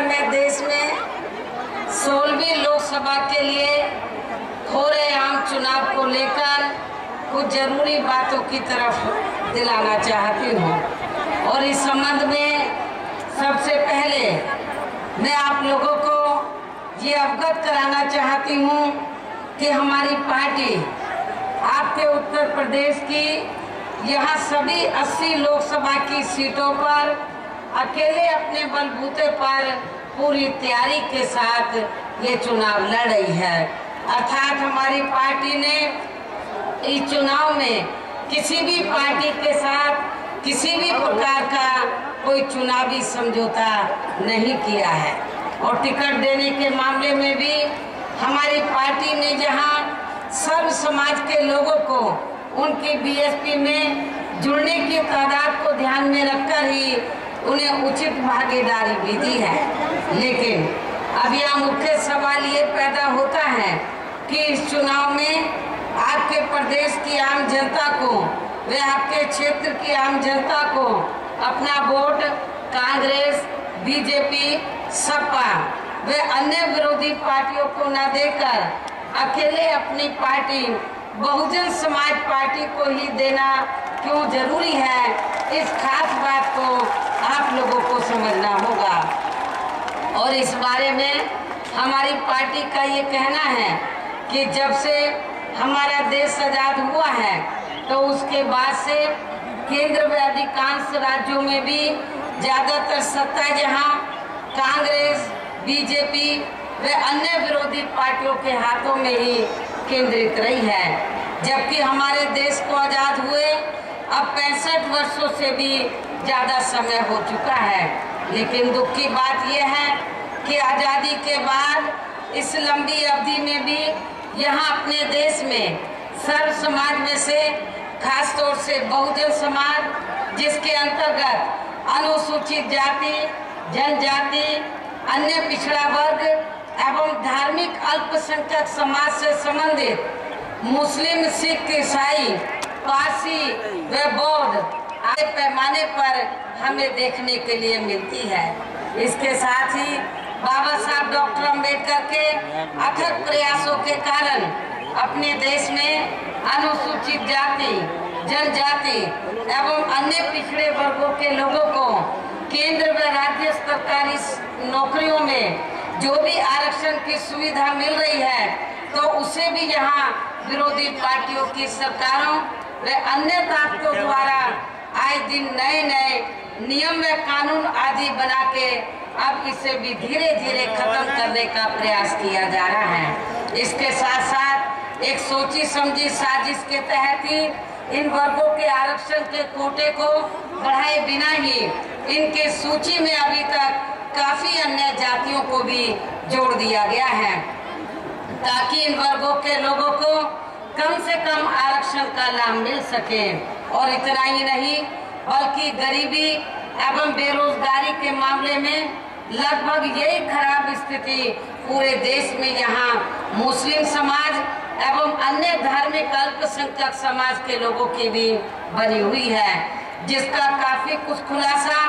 में देश में 16वीं लोकसभा के लिए हो रहे आम चुनाव को लेकर कुछ जरूरी बातों की तरफ दिलाना चाहती हूँ। और इस संबंध में सबसे पहले मैं आप लोगों को ये अवगत कराना चाहती हूँ कि हमारी पार्टी आपके उत्तर प्रदेश की यहाँ सभी 80 लोकसभा की सीटों पर अकेले अपने बलबूते पर पूरी तैयारी के साथ ये चुनाव लड़ रही है। अर्थात हमारी पार्टी ने इस चुनाव में किसी भी पार्टी के साथ किसी भी प्रकार का कोई चुनावी समझौता नहीं किया है। और टिकट देने के मामले में भी हमारी पार्टी ने जहां सर्व समाज के लोगों को उनकी बीएसपी में जुड़ने की तादाद को ध्यान में रखकर ही उन्हें उचित भागीदारी भी दी है। लेकिन अब यहाँ मुख्य सवाल ये पैदा होता है कि इस चुनाव में आपके प्रदेश की आम जनता को वे आपके क्षेत्र की आम जनता को अपना वोट कांग्रेस, बीजेपी, सपा वे अन्य विरोधी पार्टियों को न देकर अकेले अपनी पार्टी बहुजन समाज पार्टी को ही देना क्यों जरूरी है, इस खास बात को आप लोगों को समझना होगा। और इस बारे में हमारी पार्टी का ये कहना है कि जब से हमारा देश आजाद हुआ है तो उसके बाद से केंद्र व अधिकांश राज्यों में भी ज्यादातर सत्ता जहां कांग्रेस, बीजेपी व अन्य विरोधी पार्टियों के हाथों में ही केंद्रित रही है। जबकि हमारे देश को आजाद हुए अब 65 वर्षों से भी ज्यादा समय हो चुका है। लेकिन दुख की बात यह है कि आजादी के बाद इस लंबी अवधि में भी यहाँ अपने देश में सर्व समाज में से खास तौर से बहुजन समाज, जिसके अंतर्गत अनुसूचित जाति, जनजाति, अन्य पिछड़ा वर्ग एवं धार्मिक अल्पसंख्यक समाज से संबंधित मुस्लिम, सिख, ईसाई, पारसी व बौद्ध आदि पैमाने पर हमें देखने के लिए मिलती है। इसके साथ ही बाबा साहब डॉक्टर अम्बेडकर के अथक प्रयासों के कारण अपने देश में अनुसूचित जाति, जनजाति एवं अन्य पिछड़े वर्गों के लोगों को केंद्र व राज्य सरकारी नौकरियों में जो भी आरक्षण की सुविधा मिल रही है तो उसे भी यहाँ विरोधी पार्टियों की सरकारों व अन्य ताकतों द्वारा आए दिन नए नए नियम व कानून आदि बना के अब इसे भी धीरे धीरे खत्म करने का प्रयास किया जा रहा है। इसके साथ साथ एक सोची समझी साजिश के तहत ही इन वर्गों के आरक्षण के कोटे को बढ़ाए बिना ही इनके सूची में अभी तक काफी अन्य जातियों को भी जोड़ दिया गया है ताकि इन वर्गों के लोगों को कम से कम आरक्षण का लाभ मिल सके। और इतना ही नहीं बल्कि गरीबी एवं बेरोजगारी के मामले में लगभग यही खराब स्थिति पूरे देश में यहाँ मुस्लिम समाज एवं अन्य धार्मिक अल्पसंख्यक समाज के लोगों की भी बनी हुई है, जिसका काफी कुछ खुलासा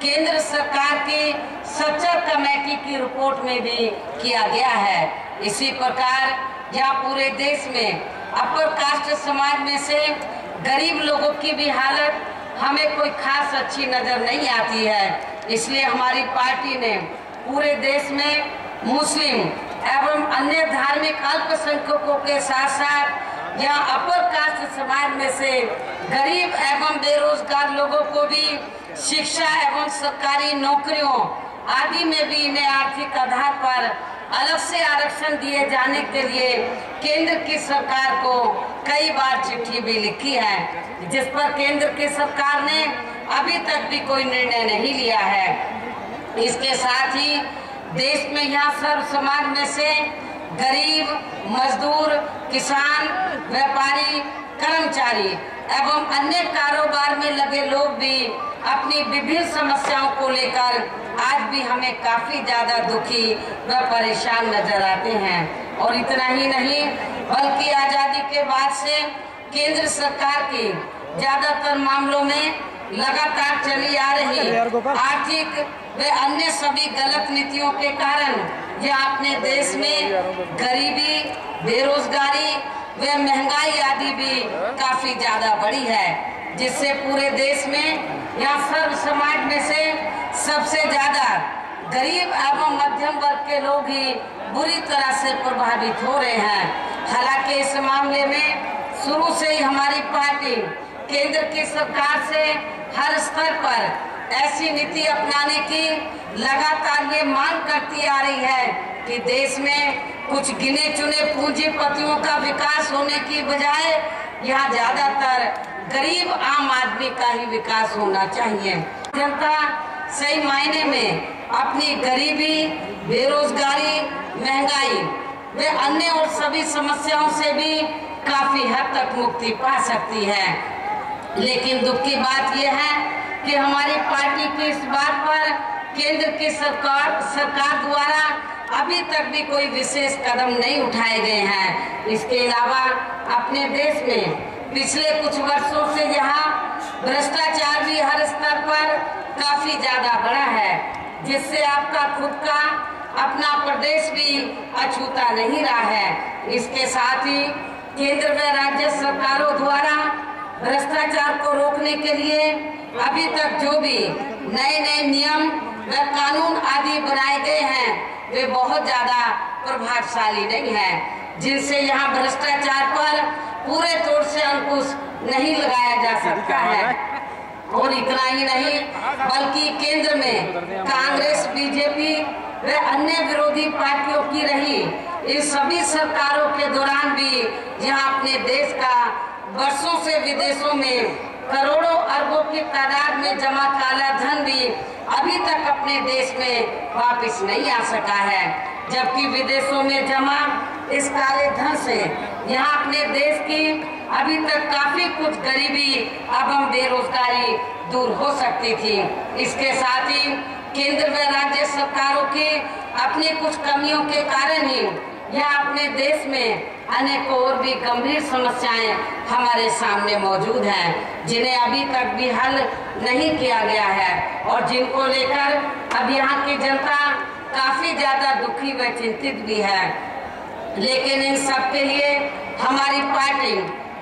केंद्र सरकार की सच्चर कमेटी की रिपोर्ट में भी किया गया है। इसी प्रकार जहाँ पूरे देश में अपर कास्ट समाज में से गरीब लोगों की भी हालत हमें कोई खास अच्छी नजर नहीं आती है। इसलिए हमारी पार्टी ने पूरे देश में मुस्लिम एवं अन्य धार्मिक अल्पसंख्यकों के साथ साथ यहाँ अपर कास्ट समाज में से गरीब एवं बेरोजगार लोगों को भी शिक्षा एवं सरकारी नौकरियों आदि में भी इन्हें आर्थिक आधार पर अलग से आरक्षण दिए जाने के लिए केंद्र की सरकार को कई बार चिट्ठी भी लिखी है, जिस पर केंद्र की सरकार ने अभी तक भी कोई निर्णय नहीं लिया है। इसके साथ ही देश में यहाँ सर्व समाज में से गरीब, मजदूर, किसान, व्यापारी, कर्मचारी एवं अन्य कारोबार में लगे लोग भी अपनी विभिन्न समस्याओं को लेकर आज भी हमें काफी ज्यादा दुखी व परेशान नजर आते हैं। और इतना ही नहीं बल्कि आजादी के बाद से केंद्र सरकार की ज्यादातर मामलों में लगातार चली आ रही आर्थिक व अन्य सभी गलत नीतियों के कारण यह अपने देश में गरीबी, बेरोजगारी व महंगाई आदि भी काफी ज्यादा बढ़ी है, जिससे पूरे देश में या सर्व समाज में से सबसे ज्यादा गरीब एवं मध्यम वर्ग के लोग ही बुरी तरह से प्रभावित हो रहे हैं। हालांकि इस मामले में शुरू से ही हमारी पार्टी केंद्र की सरकार से हर स्तर पर ऐसी नीति अपनाने की लगातार ये मांग करती आ रही है कि देश में कुछ गिने चुने पूंजीपतियों का विकास होने की बजाय यहाँ ज्यादातर गरीब आम आदमी का ही विकास होना चाहिए। जनता सही मायने में अपनी गरीबी, बेरोजगारी, महंगाई व अन्य और सभी समस्याओं से भी काफी हद तक मुक्ति पा सकती है। लेकिन दुख की बात यह है कि हमारी पार्टी की इस बात पर केंद्र की सरकार द्वारा अभी तक भी कोई विशेष कदम नहीं उठाए गए हैं। इसके अलावा अपने देश में पिछले कुछ वर्षों से यहाँ भ्रष्टाचार भी हर स्तर पर काफी ज्यादा बढ़ा है, जिससे आपका खुद का अपना प्रदेश भी अछूता नहीं रहा है। इसके साथ ही केंद्र व राज्य सरकारों द्वारा भ्रष्टाचार को रोकने के लिए अभी तक जो भी नए नए नियम व कानून आदि बनाए गए हैं वे बहुत ज्यादा प्रभावशाली नहीं है, जिनसे यहाँ भ्रष्टाचार पर पूरे तौर से अंकुश नहीं लगाया जा सकता है। और इतना ही नहीं बल्कि केंद्र में कांग्रेस, बीजेपी व अन्य विरोधी पार्टियों की रही इन सभी सरकारों के दौरान भी यहाँ अपने देश का वर्षों से विदेशों में करोड़ों अरबों की तादाद में जमा काला धन भी अभी तक अपने देश में वापस नहीं आ सका है, जबकि विदेशों में जमा इस काले धन से यहाँ अपने देश की अभी तक काफी कुछ गरीबी एवं बेरोजगारी दूर हो सकती थी। इसके साथ ही केंद्र व राज्य सरकारों की अपनी कुछ कमियों के कारण ही यह अपने देश में अनेकों और भी गंभीर समस्याएं हमारे सामने मौजूद हैं, जिन्हें अभी तक भी हल नहीं किया गया है और जिनको लेकर अब यहाँ की जनता काफी ज्यादा दुखी व चिंतित भी है। लेकिन इन सब के लिए हमारी पार्टी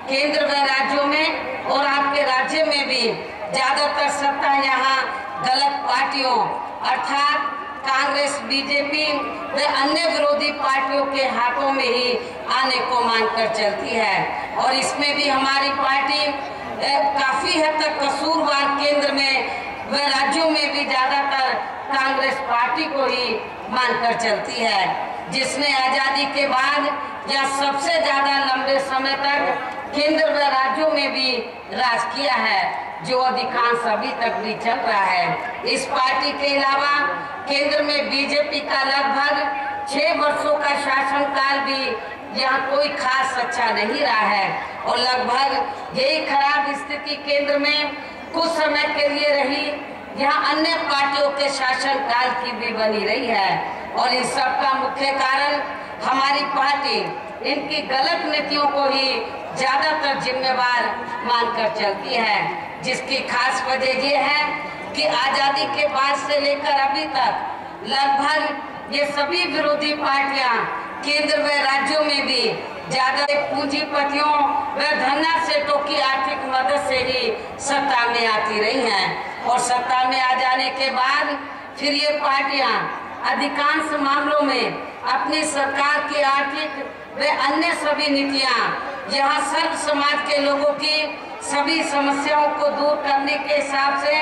केंद्र व राज्यों में और आपके राज्य में भी ज्यादातर सत्ता यहाँ गलत पार्टियों अर्थात कांग्रेस, बीजेपी व अन्य विरोधी पार्टियों के हाथों में ही आने को मानकर चलती है। और इसमें भी हमारी पार्टी काफी हद तक कसूरवार केंद्र में व राज्यों में भी ज्यादातर कांग्रेस पार्टी को ही मानकर चलती है, जिसने आजादी के बाद या सबसे ज्यादा लंबे समय तक केंद्र व राज्यों में भी राज किया है, जो अधिकांश अभी तक भी चल रहा है। इस पार्टी के अलावा केंद्र में बीजेपी का लगभग 6 वर्षों का शासनकाल भी यहाँ कोई खास अच्छा नहीं रहा है और लगभग यही खराब स्थिति केंद्र में कुछ समय के लिए रही, यहाँ अन्य पार्टियों के शासनकाल की भी बनी रही है। और इस सब का मुख्य कारण हमारी पार्टी इनकी गलत नीतियों को ही ज्यादातर जिम्मेवार मानकर चलती है, जिसकी खास वजह ये है कि आजादी के बाद से लेकर अभी तक लगभग ये सभी विरोधी पार्टियां केंद्र व राज्यों में भी ज्यादा पूंजीपतियों व धन्ना सेठों की आर्थिक मदद से ही सत्ता में आती रही हैं और सत्ता में आ जाने के बाद फिर ये पार्टियां अधिकांश मामलों में अपनी सरकार की आर्थिक व अन्य सभी नीतियां यहाँ सर्व समाज के लोगों की सभी समस्याओं को दूर करने के हिसाब से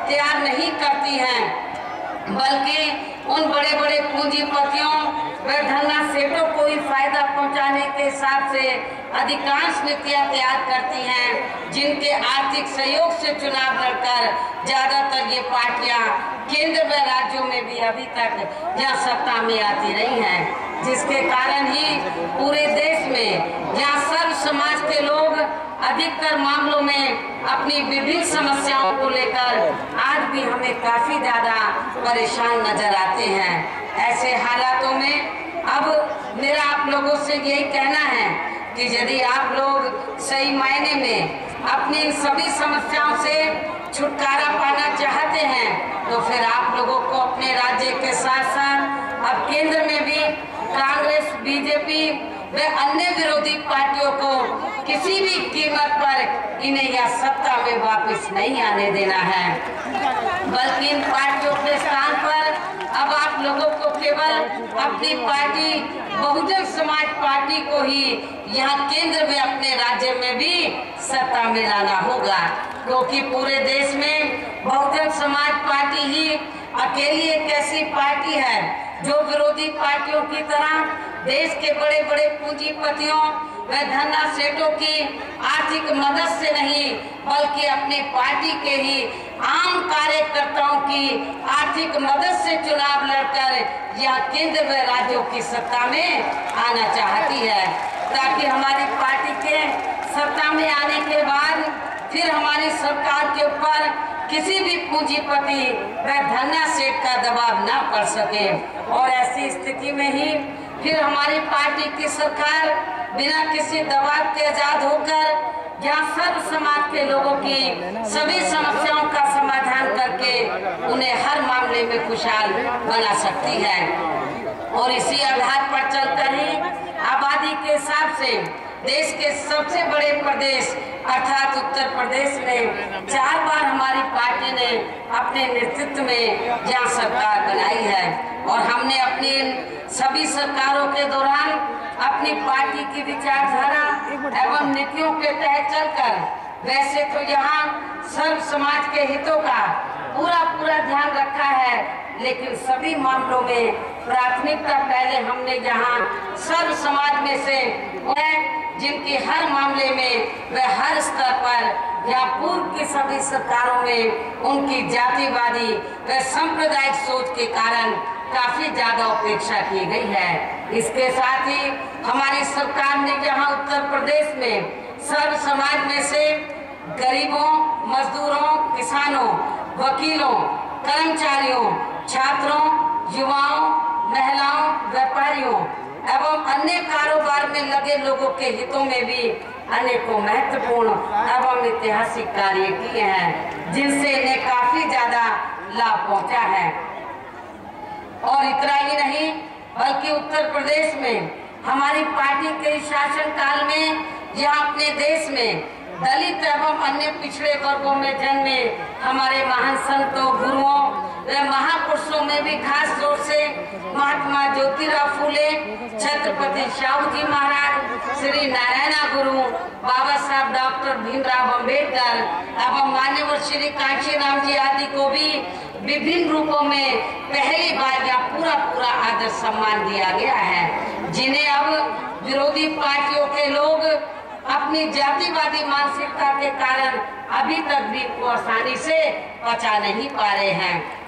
तैयार नहीं करती हैं, बल्कि उन बड़े बड़े पूंजीपतियों व धन्ना सेठों को ही फायदा पहुंचाने के हिसाब से अधिकांश नीतियां तैयार करती हैं, जिनके आर्थिक सहयोग से चुनाव लड़कर ज्यादातर ये पार्टियां केंद्र व राज्यों में भी अभी तक यहाँ सत्ता में आती रही हैं, जिसके कारण ही पूरे देश में यहाँ सर्व समाज के लोग अधिकतर मामलों में अपनी विभिन्न समस्याओं को लेकर आज भी हमें काफी ज्यादा परेशान नजर आते हैं। ऐसे हालातों में अब मेरा आप लोगों से यही कहना है कि यदि आप लोग सही मायने में अपनी सभी समस्याओं से छुटकारा पाना चाहते हैं तो फिर आप लोगों को अपने राज्य के साथ साथ अब केंद्र में भी कांग्रेस, बीजेपी व अन्य विरोधी पार्टियों को किसी भी कीमत पर इन्हें यह सत्ता में वापस नहीं आने देना है, बल्कि इन पार्टियों के स्थान पर अब आप लोगों को केवल अपनी पार्टी बहुजन समाज पार्टी को ही यहाँ केंद्र में अपने राज्य में भी सत्ता में लाना होगा, क्योंकि पूरे देश में बहुजन समाज पार्टी ही अकेली एक ऐसी पार्टी है जो विरोधी पार्टियों की तरह देश के बड़े बड़े पूंजीपतियों व धन्ना सेठों की आर्थिक मदद से नहीं बल्कि अपनी पार्टी के ही आम कार्यकर्ताओं की आर्थिक मदद से चुनाव लड़कर यह केंद्र व राज्यों की सत्ता में आना चाहती है, ताकि हमारी पार्टी के सत्ता में आने के बाद फिर हमारी सरकार के ऊपर किसी भी पूंजीपति व धन्ना सेठ का दबाव न पड़ सके। और ऐसी स्थिति में ही फिर हमारी पार्टी की सरकार बिना किसी दबाव के आजाद होकर जहाँ सर्व समाज के लोगों की सभी समस्याओं का समाधान करके उन्हें हर मामले में खुशहाल बना सकती है। और इसी आधार पर चलकर ही आबादी के हिसाब से देश के सबसे बड़े प्रदेश अर्थात उत्तर प्रदेश में 4 बार हमारी पार्टी ने अपने नेतृत्व में यहाँ सरकार बनाई है और हमने अपनी सभी सरकारों के दौरान अपनी पार्टी की विचारधारा एवं नीतियों के तहत चलकर वैसे तो यहाँ सर्व समाज के हितों का पूरा ध्यान रखा है, लेकिन सभी मामलों में प्राथमिकता पहले हमने जहाँ सर्व समाज में से जिनकी हर मामले में व हर स्तर पर या पूर्व की सभी सरकारों में उनकी जातिवादी व सांप्रदायिक सोच के कारण काफी ज्यादा उपेक्षा की गई है। इसके साथ ही हमारी सरकार ने जहां उत्तर प्रदेश में सर्व समाज में से गरीबों, मजदूरों, किसानों, वकीलों, कर्मचारियों, छात्रों, युवाओं, महिलाओं, व्यापारियों एवं अन्य कारोबार में लगे लोगों के हितों में भी अनेकों महत्वपूर्ण एवं ऐतिहासिक कार्य किए हैं, जिनसे इन्हें काफी ज्यादा लाभ पहुंचा है। और इतना ही नहीं बल्कि उत्तर प्रदेश में हमारी पार्टी के शासन काल में यहाँ अपने देश में दलित एवं अन्य पिछड़े वर्गों में जन्मे हमारे महान संतों, गुरुओं व महापुरुषों में भी खास तौर से महात्मा ज्योतिराव फूले, छत्रपति शाहू जी महाराज, श्री नारायणा गुरु, बाबा साहब डॉक्टर भीमराव अम्बेडकर एवं मान्यवर श्री कांशीराम जी आदि को भी विभिन्न रूपों में पहली बार या पूरा आदर सम्मान दिया गया है, जिन्हें अब विरोधी पार्टियों के लोग अपनी जातिवादी मानसिकता के कारण अभी तक भी को आसानी से पचा नहीं पा रहे हैं।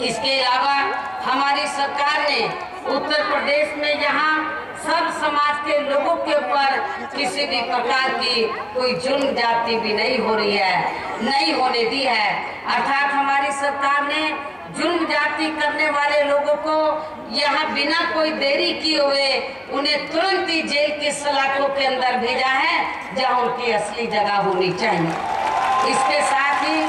इसके अलावा हमारी सरकार ने उत्तर प्रदेश में यहाँ सब समाज के लोगों के ऊपर किसी भी प्रकार की कोई जुल्म जाति भी नहीं हो रही है, नहीं होने दी है। अर्थात हमारी सरकार ने जुल्म जाति करने वाले लोगों को यहाँ बिना कोई देरी किए हुए उन्हें तुरंत ही जेल की सलाखों के अंदर भेजा है, जहाँ उनकी असली जगह होनी चाहिए। इसके साथ ही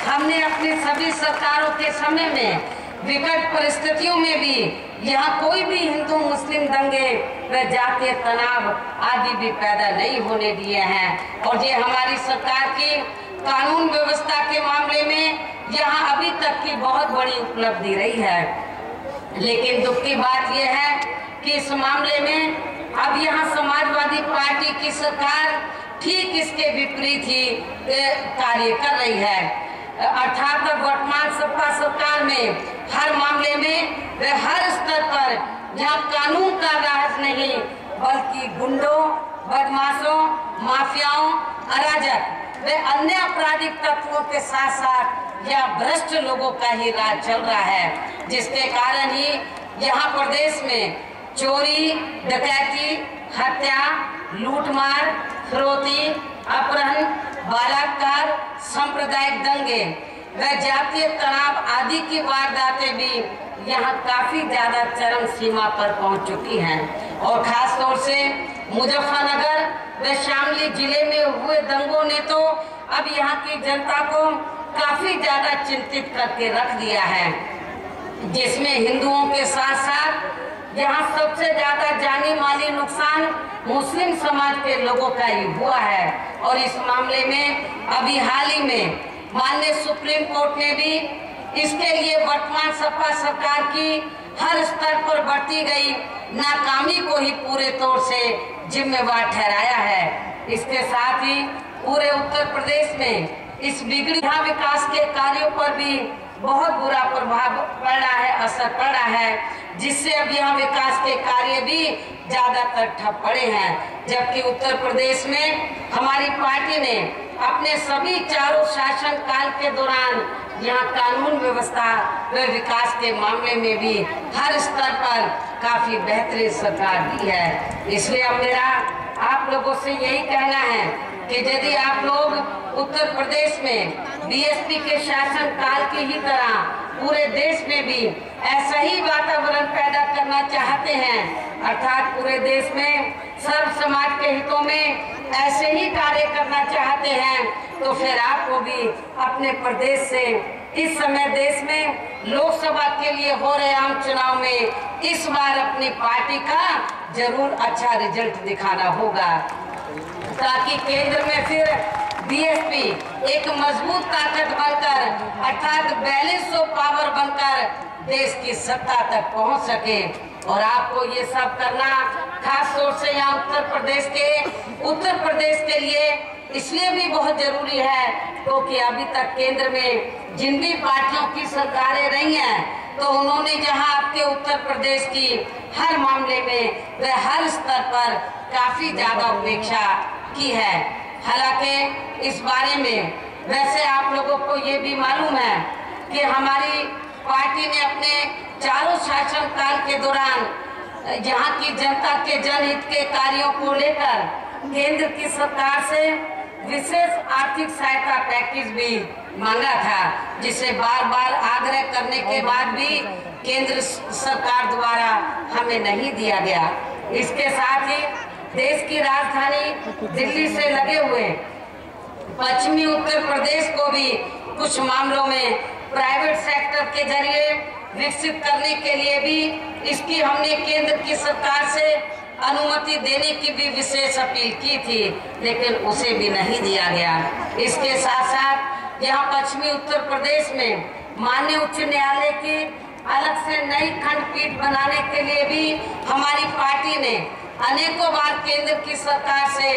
हमने अपनी सभी सरकारों के समय में विकट परिस्थितियों में भी यहाँ कोई भी हिंदू मुस्लिम दंगे व जातीय तनाव आदि भी पैदा नहीं होने दिए हैं। और ये हमारी सरकार की कानून व्यवस्था के मामले में यहाँ अभी तक की बहुत बड़ी उपलब्धि रही है। लेकिन दुख की बात यह है कि इस मामले में अब यहाँ समाजवादी पार्टी की सरकार ठीक इसके विपरीत ही कार्य कर रही है। अर्थात अब वर्तमान सपा सरकार में हर मामले में व हर स्तर पर जहाँ कानून का राज नहीं बल्कि गुंडों, बदमाशों, माफियाओं, अराजक व अन्य आपराधिक तत्वों के साथ साथ यह भ्रष्ट लोगों का ही राज चल रहा है, जिसके कारण ही यहाँ प्रदेश में चोरी, डकैती, हत्या, लूटमार, फिरौती, अपहरण, बलात्कार, सांप्रदायिक दंगे व जातीय तनाव आदि की वारदातें भी यहाँ काफी ज्यादा चरम सीमा पर पहुँच चुकी हैं। और खास तौर से मुजफ्फरनगर व शामली जिले में हुए दंगों ने तो अब यहाँ की जनता को काफी ज्यादा चिंतित करके रख दिया है, जिसमें हिंदुओं के साथ साथ यहाँ सबसे ज्यादा जानी माली नुकसान मुस्लिम समाज के लोगों का ही हुआ है। और इस मामले में अभी हाल ही में माननीय सुप्रीम कोर्ट ने भी इसके लिए वर्तमान सपा सरकार की हर स्तर पर बरती गई नाकामी को ही पूरे तौर से जिम्मेवार ठहराया है। इसके साथ ही पूरे उत्तर प्रदेश में इस बिगड़ी विकास के कार्यों पर भी बहुत बुरा प्रभाव पड़ रहा है, असर पड़ रहा है, जिससे अब यहाँ विकास के कार्य भी ज्यादातर ठप पड़े हैं। जबकि उत्तर प्रदेश में हमारी पार्टी ने अपने सभी चारों शासन काल के दौरान यहाँ कानून व्यवस्था व विकास के मामले में भी हर स्तर पर काफी बेहतरीन सरकार दी है। इसलिए अब मेरा आप लोगों से यही कहना है कि यदि आप लोग उत्तर प्रदेश में बीएसपी के शासन काल की ही तरह पूरे देश में भी ऐसा ही वातावरण पैदा करना चाहते हैं, अर्थात पूरे देश में सर्व समाज के हितों में ऐसे ही कार्य करना चाहते हैं, तो फिर आपको भी अपने प्रदेश से इस समय देश में लोकसभा के लिए हो रहे आम चुनाव में इस बार अपनी पार्टी का जरूर अच्छा रिजल्ट दिखाना होगा, ताकि केंद्र में फिर बीएसपी एक मजबूत ताकत बनकर अर्थात बैलेंस ऑफ पावर बनकर देश की सत्ता तक पहुंच सके। और आपको ये सब करना खास तौर से यहाँ उत्तर प्रदेश के लिए इसलिए भी बहुत जरूरी है क्योंकि अभी तक केंद्र में जिन भी पार्टियों की सरकारें रही हैं तो उन्होंने जहां आपके उत्तर प्रदेश की हर मामले में व हर स्तर पर काफी ज्यादा उपेक्षा की है। हालांकि इस बारे में वैसे आप लोगों को ये भी मालूम है कि हमारी पार्टी ने अपने चारों शासन काल के दौरान यहाँ की जनता के जनहित के कार्यों को लेकर केंद्र की सरकार से विशेष आर्थिक सहायता पैकेज भी मांगा था, जिसे बार बार आग्रह करने के बाद भी केंद्र सरकार द्वारा हमें नहीं दिया गया। इसके साथ ही देश की राजधानी दिल्ली से लगे हुए पश्चिमी उत्तर प्रदेश को भी कुछ मामलों में प्राइवेट सेक्टर के जरिए विकसित करने के लिए भी इसकी हमने केंद्र की सरकार से अनुमति देने की भी विशेष अपील की थी, लेकिन उसे भी नहीं दिया गया। इसके साथ साथ यहाँ पश्चिमी उत्तर प्रदेश में माननीय उच्च न्यायालय की अलग से नई खंडपीठ बनाने के लिए भी हमारी पार्टी ने अनेकों बार केंद्र की सरकार से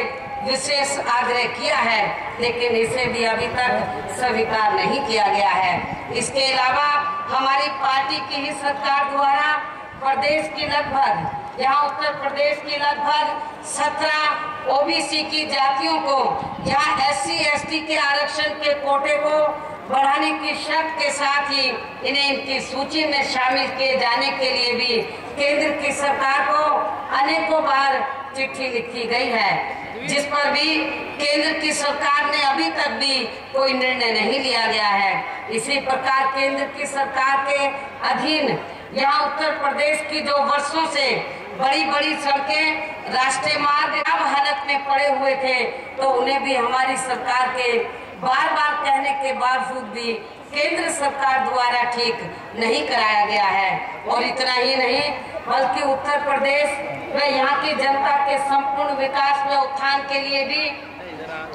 विशेष आग्रह किया है, लेकिन इसे भी अभी तक स्वीकार नहीं किया गया है। इसके अलावा हमारी पार्टी की ही सरकार द्वारा प्रदेश की लगभग यहाँ उत्तर प्रदेश की लगभग 17 ओबीसी की जातियों को यहाँ SC ST के आरक्षण के कोटे को बढ़ाने की शर्त के साथ ही इन्हें इनकी सूची में शामिल किए जाने के लिए भी केंद्र की सरकार को अनेकों बार चिट्ठी लिखी गई है, जिस पर भी केंद्र की सरकार ने अभी तक भी कोई निर्णय नहीं लिया गया है। इसी प्रकार केंद्र की सरकार के अधीन यहाँ उत्तर प्रदेश की जो वर्षों से बड़ी बड़ी सड़कें राष्ट्रीय मार्ग अब हालत में पड़े हुए थे, तो उन्हें भी हमारी सरकार के बार बार कहने के बावजूद भी केंद्र सरकार द्वारा ठीक नहीं कराया गया है। और इतना ही नहीं बल्कि उत्तर प्रदेश व यहाँ की जनता के संपूर्ण विकास व उत्थान के लिए भी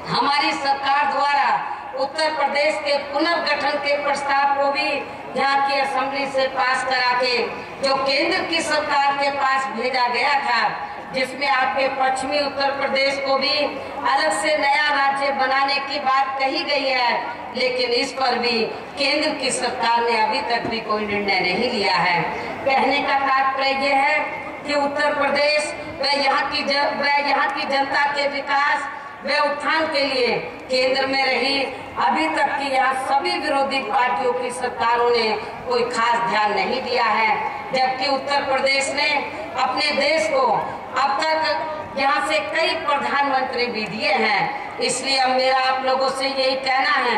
हमारी सरकार द्वारा उत्तर प्रदेश के पुनर्गठन के प्रस्ताव को भी यहाँ की असेंबली से पास करा के जो केंद्र की सरकार के पास भेजा गया था, जिसमें आपके पश्चिमी उत्तर प्रदेश को भी अलग से नया राज्य बनाने की बात कही गई है, लेकिन इस पर भी केंद्र की सरकार ने अभी तक भी कोई निर्णय नहीं लिया है। कहने का तात्पर्य यह है कि उत्तर प्रदेश व यहाँ की जनता के विकास वे उत्थान के लिए केंद्र में रही अभी तक की यहाँ सभी विरोधी पार्टियों की सरकारों ने कोई खास ध्यान नहीं दिया है, जबकि उत्तर प्रदेश ने अपने देश को अब तक यहाँ से कई प्रधानमंत्री भी दिए हैं। इसलिए अब मेरा आप लोगों से यही कहना है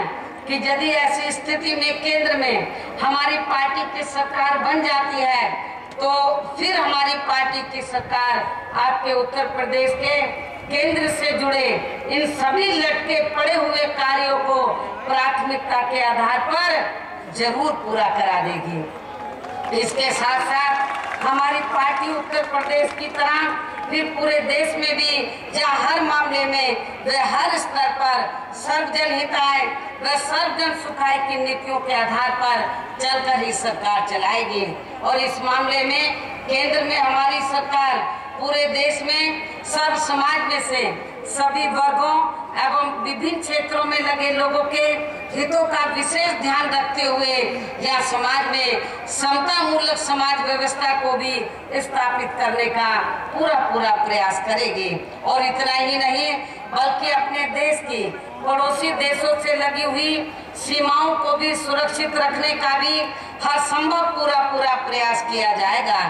कि यदि ऐसी स्थिति में केंद्र में हमारी पार्टी की सरकार बन जाती है तो फिर हमारी पार्टी की सरकार आपके उत्तर प्रदेश के केंद्र से जुड़े इन सभी लटके पड़े हुए कार्यों को प्राथमिकता के आधार पर जरूर पूरा करा देगी। इसके साथ साथ हमारी पार्टी उत्तर प्रदेश की तरह फिर पूरे देश में भी जहाँ हर मामले में वे हर स्तर पर सर्वजन हिताय व सर्वजन सुखाय की नीतियों के आधार पर चलकर ही सरकार चलाएगी। और इस मामले में केंद्र में हमारी सरकार पूरे देश में सब समाज में से सभी वर्गों एवं विभिन्न क्षेत्रों में लगे लोगों के हितों का विशेष ध्यान रखते हुए यह समाज में समता मूलक समाज व्यवस्था को भी स्थापित करने का पूरा प्रयास करेगी। और इतना ही नहीं बल्कि अपने देश की पड़ोसी देशों से लगी हुई सीमाओं को भी सुरक्षित रखने का भी हर संभव पूरा प्रयास किया जाएगा।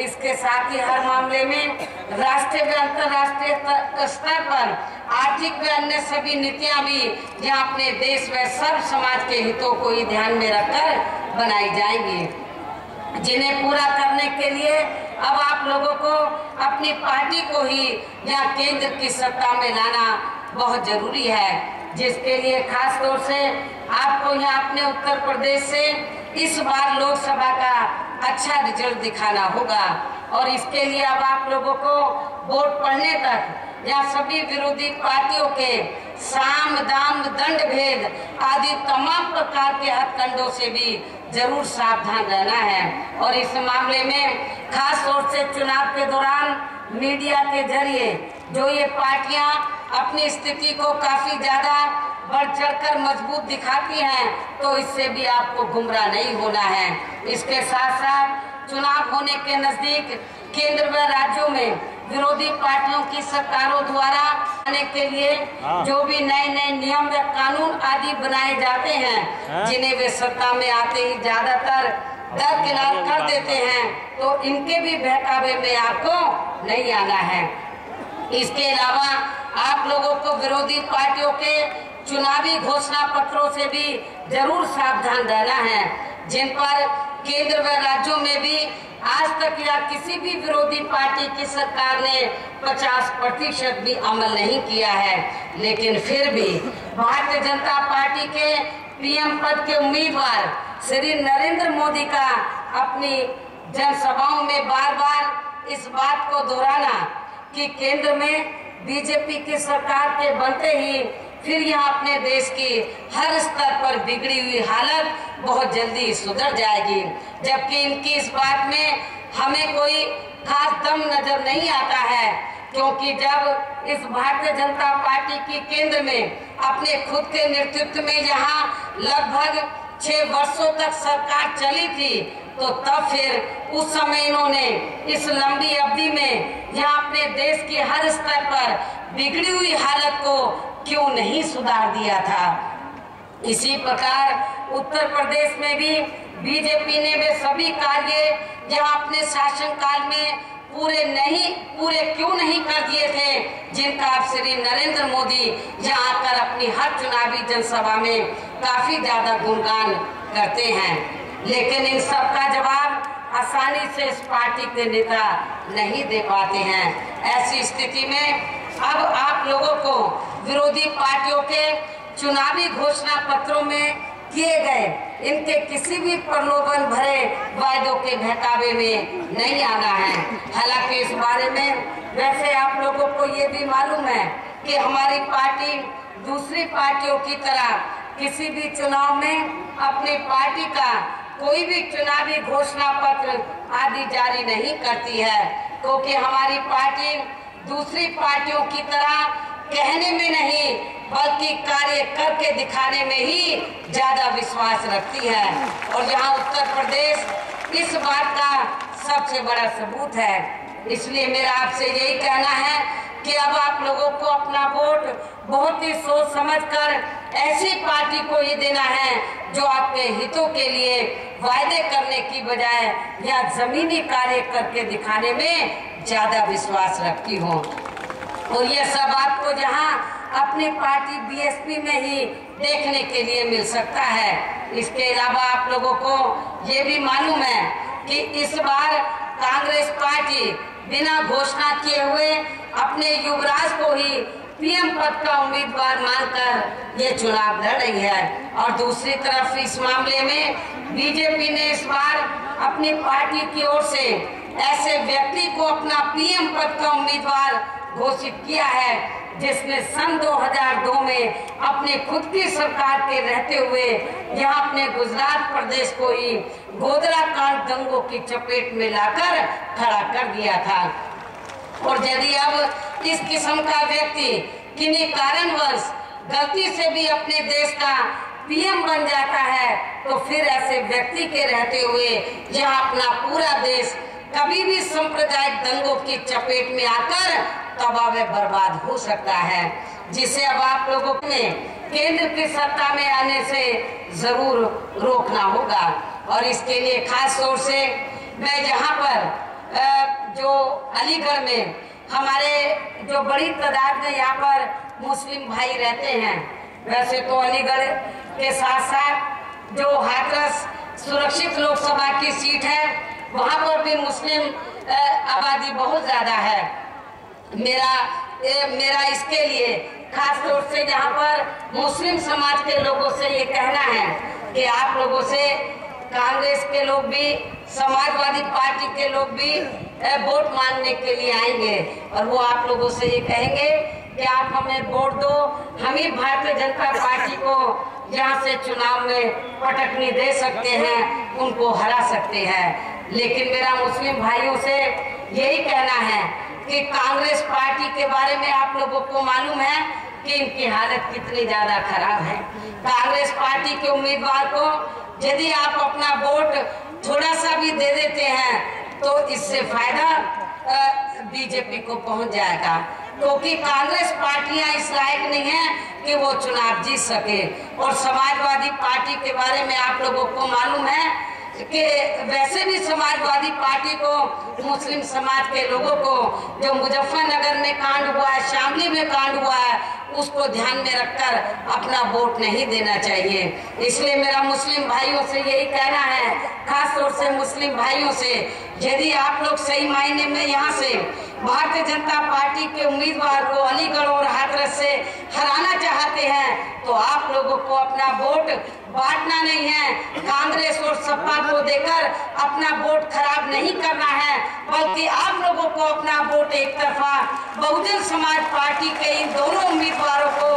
इसके साथ ही हर मामले में राष्ट्रीय व अंतर्राष्ट्रीय स्तर पर आर्थिक व अन्य सभी नीतियां भी यहाँ अपने देश व सब समाज के हितों को ही ध्यान में रखकर बनाई जाएंगी, जिन्हें पूरा करने के लिए अब आप लोगों को अपनी पार्टी को ही यहाँ केंद्र की सत्ता में लाना बहुत जरूरी है, जिसके लिए खास तौर से आपको यहाँ अपने उत्तर प्रदेश से इस बार लोकसभा का अच्छा रिजल्ट दिखाना होगा। और इसके लिए अब आप लोगों को वोट पड़ने तक यहाँ सभी विरोधी पार्टियों के साम दाम दंड भेद आदि तमाम प्रकार के हथकंडों से भी जरूर सावधान रहना है। और इस मामले में खास तौर से चुनाव के दौरान मीडिया के जरिए जो ये पार्टियां अपनी स्थिति को काफी ज्यादा बढ़ चढ़कर मजबूत दिखाती हैं, तो इससे भी आपको गुमराह नहीं होना है। इसके साथ साथ चुनाव होने के नजदीक केंद्र व राज्यों में विरोधी पार्टियों की सरकारों द्वारा आने के लिए जो भी नए नियम व कानून आदि बनाए जाते हैं, जिन्हें वे सत्ता में आते ही ज्यादातर दरकिनार कर देते हैं, तो इनके भी बहकावे में आपको नहीं आना है। इसके अलावा आप लोगों को विरोधी पार्टियों के चुनावी घोषणा पत्रों से भी जरूर सावधान रहना है, जिन पर केंद्र व राज्यों में भी आज तक या किसी भी विरोधी पार्टी की सरकार ने 50% भी अमल नहीं किया है। लेकिन फिर भी भारतीय जनता पार्टी के पीएम पद के उम्मीदवार श्री नरेंद्र मोदी का अपनी जनसभाओं में बार इस बात को दोहराना कि केंद्र में बीजेपी की सरकार के बनते ही फिर यहाँ अपने देश की हर स्तर पर बिगड़ी हुई हालत बहुत जल्दी सुधर जाएगी, जबकि इनकी इस बात में हमें कोई खास दम नजर नहीं आता है। क्योंकि जब इस भारतीय जनता पार्टी की केंद्र में अपने खुद के नेतृत्व में यहाँ लगभग 6 वर्षों तक सरकार चली थी, तो तब फिर उस समय इन्होंने इस लंबी अवधि में यहाँ अपने देश की हर स्तर पर बिगड़ी हुई हालत को क्यों नहीं सुधार दिया था। इसी प्रकार उत्तर प्रदेश में भी बीजेपी ने वे सभी कार्य जहाँ अपने शासनकाल में पूरे क्यों नहीं कर दिए थे, जिनका आप श्री नरेंद्र मोदी यहाँ आकर अपनी हर चुनावी जनसभा में काफी ज्यादा गुणगान करते हैं। लेकिन इन सब का जवाब आसानी से इस पार्टी के नेता नहीं दे पाते हैं। ऐसी स्थिति में अब आप लोगों को विरोधी पार्टियों के चुनावी घोषणा पत्रों में किए गए इनके किसी भी प्रलोभन भरे वायदों के बहकावे में नहीं आना है। हालांकि इस बारे में वैसे आप लोगों को ये भी मालूम है कि हमारी पार्टी दूसरी पार्टियों की तरह किसी भी चुनाव में अपनी पार्टी का कोई भी चुनावी घोषणा पत्र आदि जारी नहीं करती है, क्योंकि हमारी पार्टी दूसरी पार्टियों की तरह कहने में नहीं बल्कि कार्य करके दिखाने में ही ज्यादा विश्वास रखती है। और यहाँ उत्तर प्रदेश इस बात का सबसे बड़ा सबूत है। इसलिए मेरा आपसे यही कहना है कि अब आप लोगों को अपना वोट बहुत ही सोच समझकर ऐसी पार्टी को ही देना है जो आपके हितों के लिए वायदे करने की बजाय या जमीनी कार्य करके दिखाने में ज्यादा विश्वास रखती हो। और ये सब आपको जहां अपनी पार्टी बीएसपी में ही देखने के लिए मिल सकता है। इसके अलावा आप लोगों को ये भी मालूम है कि इस बार कांग्रेस पार्टी बिना घोषणा किए हुए अपने युवराज को ही पीएम पद का उम्मीदवार मानकर ये चुनाव लड़ रही है। और दूसरी तरफ इस मामले में बीजेपी ने इस बार अपनी पार्टी की ओर से ऐसे व्यक्ति को अपना पीएम पद का उम्मीदवार घोषित किया है जिसने सन 2002 में अपने खुद की सरकार के रहते हुए यहाँ अपने गुजरात प्रदेश को ही गोधरा कांड दंगों की चपेट में लाकर खड़ा कर दिया था। और यदि अब इस किस्म का व्यक्ति किन्हीं कारणवश गलती से भी अपने देश का पीएम बन जाता है तो फिर ऐसे व्यक्ति के रहते हुए यहाँ अपना पूरा देश कभी भी सांप्रदायिक दंगों की चपेट में आकर तबाह में बर्बाद हो सकता है, जिसे अब आप लोगों ने केंद्र की सत्ता में आने से जरूर रोकना होगा। और इसके लिए खास तौर से मैं यहाँ पर जो अलीगढ़ में हमारे जो बड़ी तादाद में यहाँ पर मुस्लिम भाई रहते हैं, वैसे तो अलीगढ़ के साथ साथ जो हाथरस सुरक्षित लोकसभा की सीट है वहाँ पर भी मुस्लिम आबादी बहुत ज्यादा है। मेरा इसके लिए खास तौर से यहाँ पर मुस्लिम समाज के लोगों से ये कहना है कि आप लोगों से कांग्रेस के लोग भी समाजवादी पार्टी के लोग भी वोट मांगने के लिए आएंगे और वो आप लोगों से ये कहेंगे कि आप हमें वोट दो, हम ही भारतीय जनता पार्टी को जहाँ से चुनाव में पटकनी दे सकते हैं, उनको हरा सकते हैं। लेकिन मेरा मुस्लिम भाइयों से यही कहना है कि कांग्रेस पार्टी के बारे में आप लोगों को मालूम है कि इनकी हालत कितनी ज्यादा खराब है। कांग्रेस पार्टी के उम्मीदवार को यदि आप अपना वोट थोड़ा सा भी दे देते हैं तो इससे फायदा बीजेपी को पहुंच जाएगा, क्योंकि कांग्रेस पार्टियां इस लायक नहीं है कि वो चुनाव जीत सके। और समाजवादी पार्टी के बारे में आप लोगों को मालूम है कि वैसे भी समाजवादी पार्टी को मुस्लिम समाज के लोगों को जो मुजफ्फरनगर में कांड हुआ है, शामली में कांड हुआ है, उसको ध्यान में रखकर अपना वोट नहीं देना चाहिए। इसलिए मेरा मुस्लिम भाइयों से यही कहना है, खास तौर से मुस्लिम भाइयों से, यदि आप लोग सही मायने में यहाँ से भारतीय जनता पार्टी के उम्मीदवार को अलीगढ़ और हाथरस से हराना चाहते हैं तो आप लोगों को अपना वोट बांटना नहीं है, कांग्रेस और सपा को देकर अपना वोट खराब नहीं करना है, बल्कि आप लोगों को अपना वोट एक तरफा बहुजन समाज पार्टी के इन दोनों उम्मीदवारों को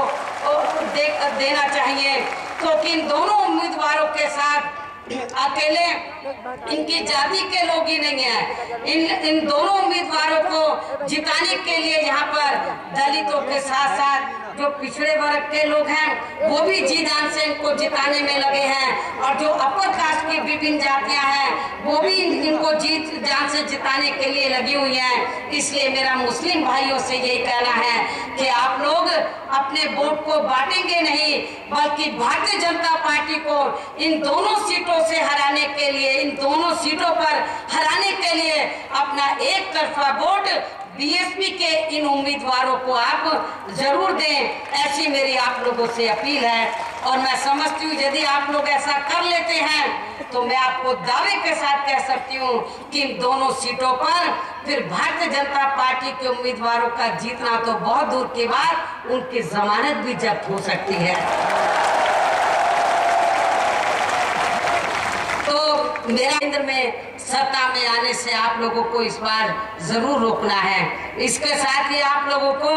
देना चाहिए, क्योंकि इन दोनों उम्मीदवारों के साथ अकेले इनकी जाति के लोग ही नहीं है। इन दोनों उम्मीदवारों को जिताने के लिए यहाँ पर दलितों के साथ साथ जो पिछड़े वर्ग के लोग हैं वो भी जी जान से इनको जिताने में लगे हैं, और जो अपर कास्ट की विभिन्न जातियां हैं वो भी इनको जी जान से जिताने के लिए लगी हुई हैं। इसलिए मेरा मुस्लिम भाइयों से यही कहना है कि आप लोग अपने वोट को बांटेंगे नहीं, बल्कि भारतीय जनता पार्टी को इन दोनों सीटों से हराने के लिए, इन दोनों सीटों पर हराने के लिए अपना एक तरफा वोट बीएसपी के इन उम्मीदवारों को आप जरूर दें, ऐसी मेरी आप लोगों से अपील है। और मैं समझती हूँ यदि आप लोग ऐसा कर लेते हैं तो मैं आपको दावे के साथ कह सकती हूँ कि इन दोनों सीटों पर फिर भारतीय जनता पार्टी के उम्मीदवारों का जीतना तो बहुत दूर की बात, उनकी जमानत भी जब्त हो सकती है। तो मेरा केंद्र में सत्ता में आने से आप लोगों को इस बार जरूर रोकना है। इसके साथ ही आप लोगों को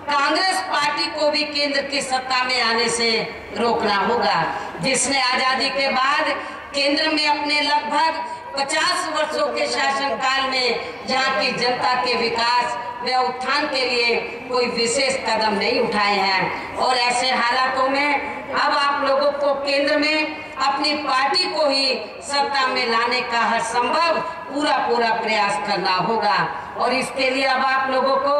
कांग्रेस पार्टी को भी केंद्र की सत्ता में आने से रोकना होगा, जिसने आजादी के बाद केंद्र में अपने लगभग 50 वर्षों के शासनकाल में जहां की जनता के विकास व उत्थान के लिए कोई विशेष कदम नहीं उठाए हैं। और ऐसे हालातों में अब आप लोगों को केंद्र में अपनी पार्टी को ही सत्ता में लाने का हर संभव पूरा प्रयास करना होगा। और इसके लिए अब आप लोगों को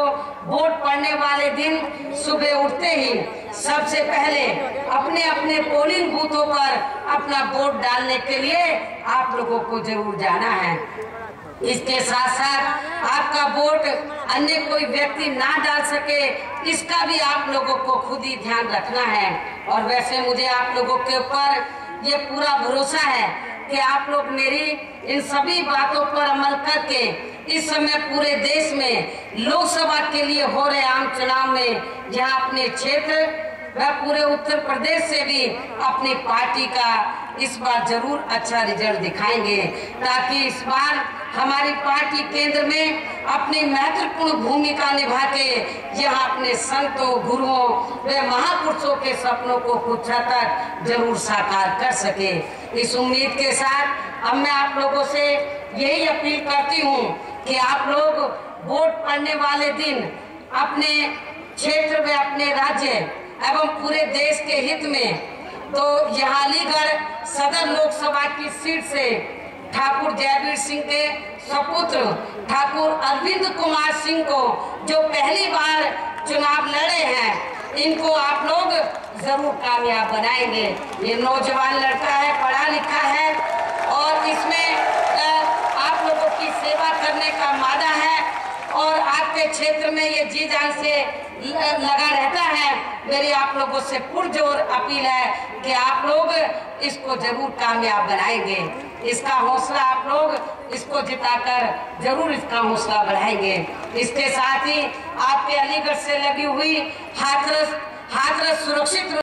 वोट पड़ने वाले दिन सुबह उठते ही सबसे पहले अपने अपने पोलिंग बूथों पर अपना वोट डालने के लिए आप लोगों को जरूर जाना है। इसके साथ साथ आपका वोट अन्य कोई व्यक्ति ना डाल सके, इसका भी आप लोगों को खुद ही ध्यान रखना है। और वैसे मुझे आप लोगों के ऊपर ये पूरा भरोसा है कि आप लोग मेरी इन सभी बातों पर अमल करके इस समय पूरे देश में लोकसभा के लिए हो रहे आम चुनाव में जहां अपने क्षेत्र व पूरे उत्तर प्रदेश से भी अपनी पार्टी का इस बार जरूर अच्छा रिजल्ट दिखाएंगे, ताकि इस बार हमारी पार्टी केंद्र में अपनी महत्वपूर्ण भूमिका निभा के यहाँ अपने संतों, गुरुओं व महापुरुषों के सपनों को कुछ हद तक जरूर साकार कर सके। इस उम्मीद के साथ अब मैं आप लोगों से यही अपील करती हूँ कि आप लोग वोट पड़ने वाले दिन अपने क्षेत्र में, अपने राज्य एवं पूरे देश के हित में तो यहाँ अलीगढ़ सदर लोकसभा की सीट से ठाकुर जयवीर सिंह के सपुत्र ठाकुर अरविंद कुमार सिंह को जो पहली बार चुनाव लड़े हैं, इनको आप लोग जरूर कामयाब बनाएंगे। ये नौजवान लड़का है, पढ़ा लिखा है और इसमें आप लोगों की सेवा करने का मादा है और आपके क्षेत्र में ये जी जान से लगा रहता है। मेरी आप लोगों से पुरजोर अपील है कि आप लोग इसको जरूर कामयाब बनाएंगे। इसका हौसला आप लोग इसको जिताकर जरूर इसका हौसला बढ़ाएंगे। इसके साथ ही आपके अलीगढ़ से लगी हुई हाथरस सुरक्षित